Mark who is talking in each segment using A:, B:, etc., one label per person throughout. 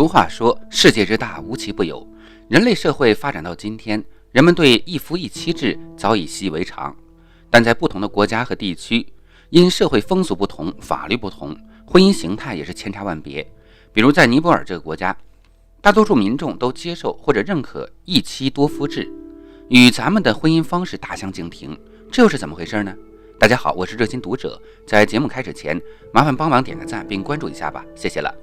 A: 俗话说，世界之大，无奇不有。人类社会发展到今天，人们对一夫一妻制早已习以为常。但在不同的国家和地区，因社会风俗不同、法律不同，婚姻形态也是千差万别。比如在尼泊尔这个国家，大多数民众都接受或者认可一妻多夫制，与咱们的婚姻方式大相径庭。这又是怎么回事呢？大家好，我是热心读者。在节目开始前，麻烦帮忙点个赞并关注一下吧，谢谢了。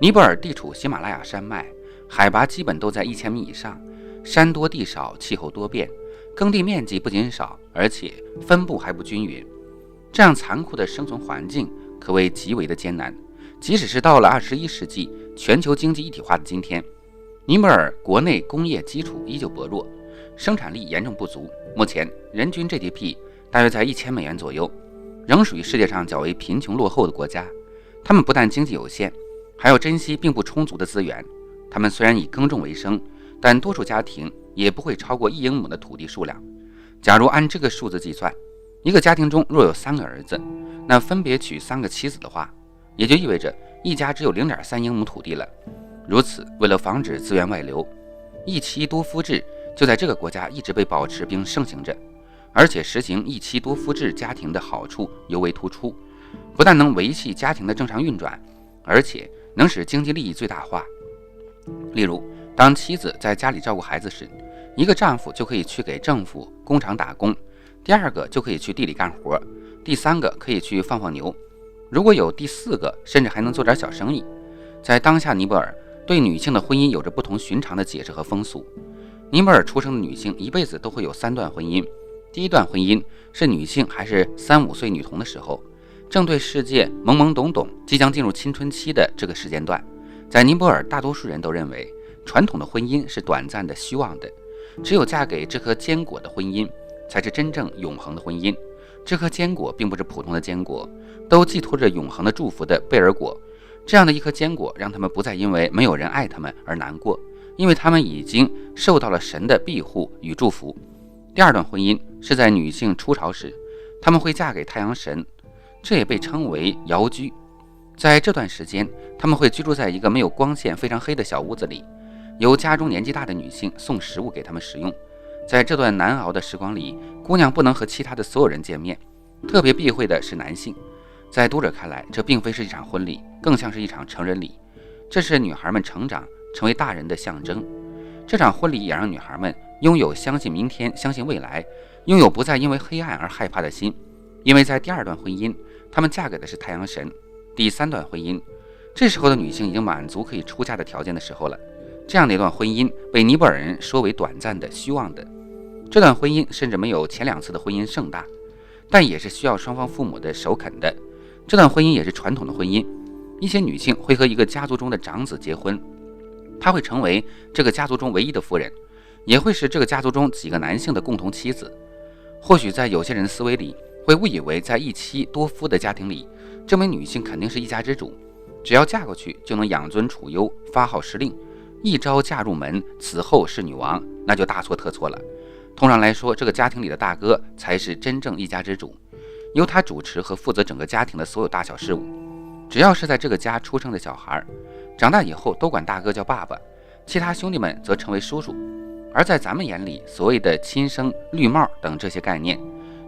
A: 尼泊尔地处喜马拉雅山脉，海拔基本都在1000米以上，山多地少，气候多变，耕地面积不仅少，而且分布还不均匀。这样残酷的生存环境可谓极为的艰难。即使是到了21世纪，全球经济一体化的今天，尼泊尔国内工业基础依旧薄弱，生产力严重不足。目前人均 GDP 大约在1000美元左右，仍属于世界上较为贫穷落后的国家。他们不但经济有限，还要珍惜并不充足的资源。他们虽然以耕种为生，但多数家庭也不会超过1英亩的土地数量。假如按这个数字计算，一个家庭中若有3个儿子，那分别娶3个妻子的话，也就意味着一家只有 0.3 英亩土地了。如此，为了防止资源外流，一妻多夫制就在这个国家一直被保持并盛行着。而且实行一妻多夫制家庭的好处尤为突出，不但能维系家庭的正常运转，而且能使经济利益最大化。例如，当妻子在家里照顾孩子时，一个丈夫就可以去给政府工厂打工，第2个就可以去地里干活，第3个可以去放放牛，如果有第4个，甚至还能做点小生意。在当下尼泊尔，对女性的婚姻有着不同寻常的解释和风俗。尼泊尔出生的女性一辈子都会有3段婚姻。第一段婚姻是女性还是3、5岁女童的时候，正对世界懵懵懂懂，即将进入青春期的这个时间段。在尼泊尔，大多数人都认为传统的婚姻是短暂的、虚妄的，只有嫁给这颗坚果的婚姻才是真正永恒的婚姻。这颗坚果并不是普通的坚果，都寄托着永恒的祝福的贝尔果。这样的一颗坚果让他们不再因为没有人爱他们而难过，因为他们已经受到了神的庇护与祝福。第2段婚姻是在女性初潮时，他们会嫁给太阳神，这也被称为瑶居。在这段时间，他们会居住在一个没有光线、非常黑的小屋子里，由家中年纪大的女性送食物给他们食用。在这段难熬的时光里，姑娘不能和其他的所有人见面，特别避讳的是男性。在读者看来，这并非是一场婚礼，更像是一场成人礼，这是女孩们成长成为大人的象征。这场婚礼也让女孩们拥有相信明天、相信未来，拥有不再因为黑暗而害怕的心。因为在第2段婚姻，她们嫁给的是太阳神。第3段婚姻，这时候的女性已经满足可以出嫁的条件的时候了。这样的一段婚姻被尼泊尔人说为短暂的、虚妄的。这段婚姻甚至没有前2次的婚姻盛大，但也是需要双方父母的首肯的。这段婚姻也是传统的婚姻，一些女性会和一个家族中的长子结婚，她会成为这个家族中唯一的夫人，也会是这个家族中几个男性的共同妻子。或许在有些人的思维里，会误以为在一妻多夫的家庭里，这名女性肯定是一家之主，只要嫁过去就能养尊处优、发号施令，一朝嫁入门，此后是女王，那就大错特错了。通常来说，这个家庭里的大哥才是真正一家之主，由他主持和负责整个家庭的所有大小事务。只要是在这个家出生的小孩，长大以后都管大哥叫爸爸，其他兄弟们则称为叔叔。而在咱们眼里，所谓的亲生、绿帽等这些概念，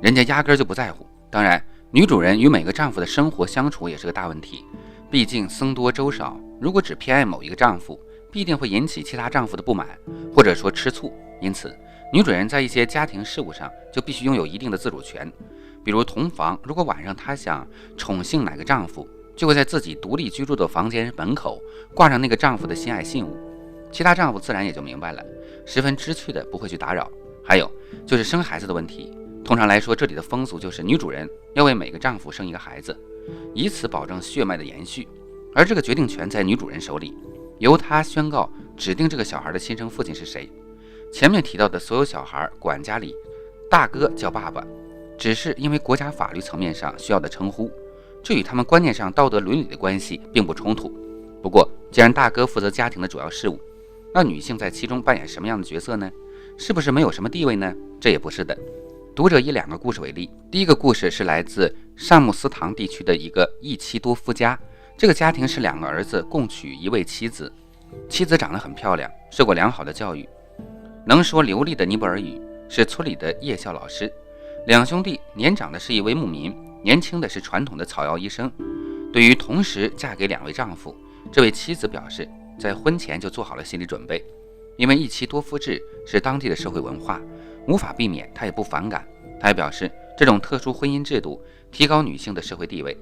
A: 人家压根就不在乎。当然，女主人与每个丈夫的生活相处也是个大问题，毕竟僧多粥少，如果只偏爱某一个丈夫，必定会引起其他丈夫的不满，或者说吃醋。因此，女主人在一些家庭事务上就必须拥有一定的自主权。比如同房，如果晚上她想宠幸哪个丈夫，就会在自己独立居住的房间门口挂上那个丈夫的心爱信物，其他丈夫自然也就明白了，十分知趣的不会去打扰。还有就是生孩子的问题，通常来说，这里的风俗就是女主人要为每个丈夫生一个孩子，以此保证血脉的延续，而这个决定权在女主人手里，由她宣告指定这个小孩的亲生父亲是谁。前面提到的所有小孩，管家里大哥叫爸爸，只是因为国家法律层面上需要的称呼，这与他们观念上道德伦理的关系并不冲突。不过，既然大哥负责家庭的主要事务，那女性在其中扮演什么样的角色呢？是不是没有什么地位呢？这也不是的。读者以2个故事为例，第一个故事是来自善木斯堂地区的一个一妻多夫家，这个家庭是2个儿子共娶1位妻子，妻子长得很漂亮，受过良好的教育，能说流利的尼泊尔语，是村里的夜校老师。两兄弟，年长的是一位牧民，年轻的是传统的草药医生。对于同时嫁给2位丈夫，这位妻子表示，在婚前就做好了心理准备，因为一妻多夫制是当地的社会文化，无法避免，她也不反感。她也表示，这种特殊婚姻制度提高女性的社会地位。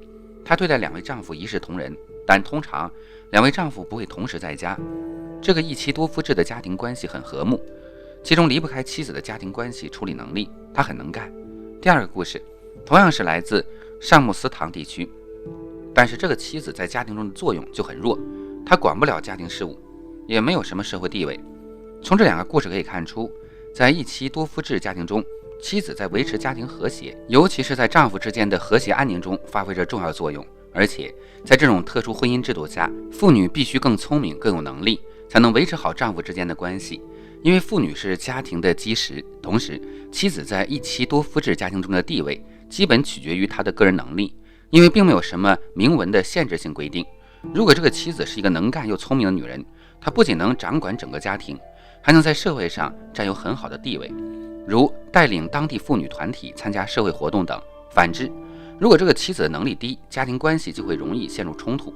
A: 她对待2位丈夫一视同仁，但通常2位丈夫不会同时在家。这个一妻多夫制的家庭关系很和睦，其中离不开妻子的家庭关系处理能力，她很能干。第二个故事同样是来自上木斯堂地区，但是这个妻子在家庭中的作用就很弱，她管不了家庭事务，也没有什么社会地位。从这2个故事可以看出，在一妻多夫制家庭中，妻子在维持家庭和谐，尤其是在丈夫之间的和谐安宁中发挥着重要作用。而且在这种特殊婚姻制度下，妇女必须更聪明更有能力，才能维持好丈夫之间的关系，因为妇女是家庭的基石。同时，妻子在一妻多夫制家庭中的地位基本取决于她的个人能力，因为并没有什么明文的限制性规定。如果这个妻子是一个能干又聪明的女人，她不仅能掌管整个家庭，还能在社会上占有很好的地位，如带领当地妇女团体参加社会活动等。反之，如果这个妻子的能力低，家庭关系就会容易陷入冲突，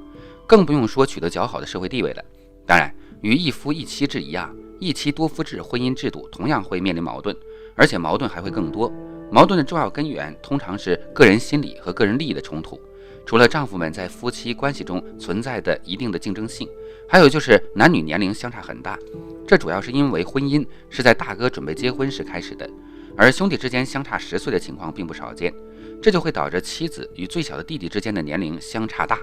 A: 更不用说取得较好的社会地位了。当然，与一夫一妻制一样，一妻多夫制婚姻制度同样会面临矛盾，而且矛盾还会更多。矛盾的重要根源通常是个人心理和个人利益的冲突，除了丈夫们在夫妻关系中存在的一定的竞争性，还有就是男女年龄相差很大。这主要是因为婚姻是在大哥准备结婚时开始的，而兄弟之间相差10岁的情况并不少见，这就会导致妻子与最小的弟弟之间的年龄相差大。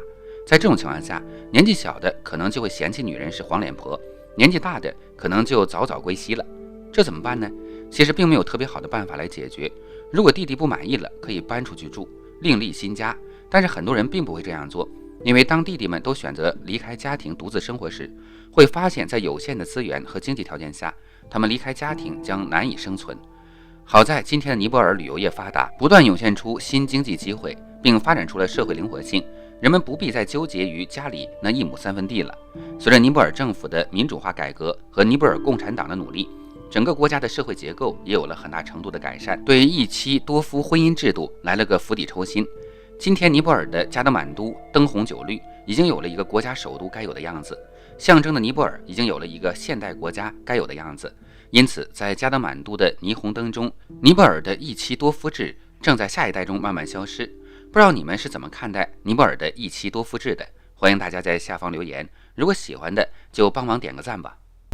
A: 在这种情况下，年纪小的可能就会嫌弃女人是黄脸婆，年纪大的可能就早早归西了。这怎么办呢？其实并没有特别好的办法来解决。如果弟弟不满意了，可以搬出去住，另立新家。但是很多人并不会这样做，因为当弟弟们都选择离开家庭独自生活时，会发现在有限的资源和经济条件下，他们离开家庭将难以生存。好在今天的尼泊尔旅游业发达，不断涌现出新经济机会，并发展出了社会灵活性，人们不必再纠结于家里那1亩3分地了。随着尼泊尔政府的民主化改革和尼泊尔共产党的努力，整个国家的社会结构也有了很大程度的改善，对一妻多夫婚姻制度来了个釜底抽薪。今天尼泊尔的加德满都灯红酒绿，已经有了一个国家首都该有的样子，象征的尼泊尔已经有了一个现代国家该有的样子。因此在加德满都的霓虹灯中，尼泊尔的一妻多夫制正在下一代中慢慢消失。不知道你们是怎么看待尼泊尔的一妻多夫制的？欢迎大家在下方留言，如果喜欢的就帮忙点个赞吧。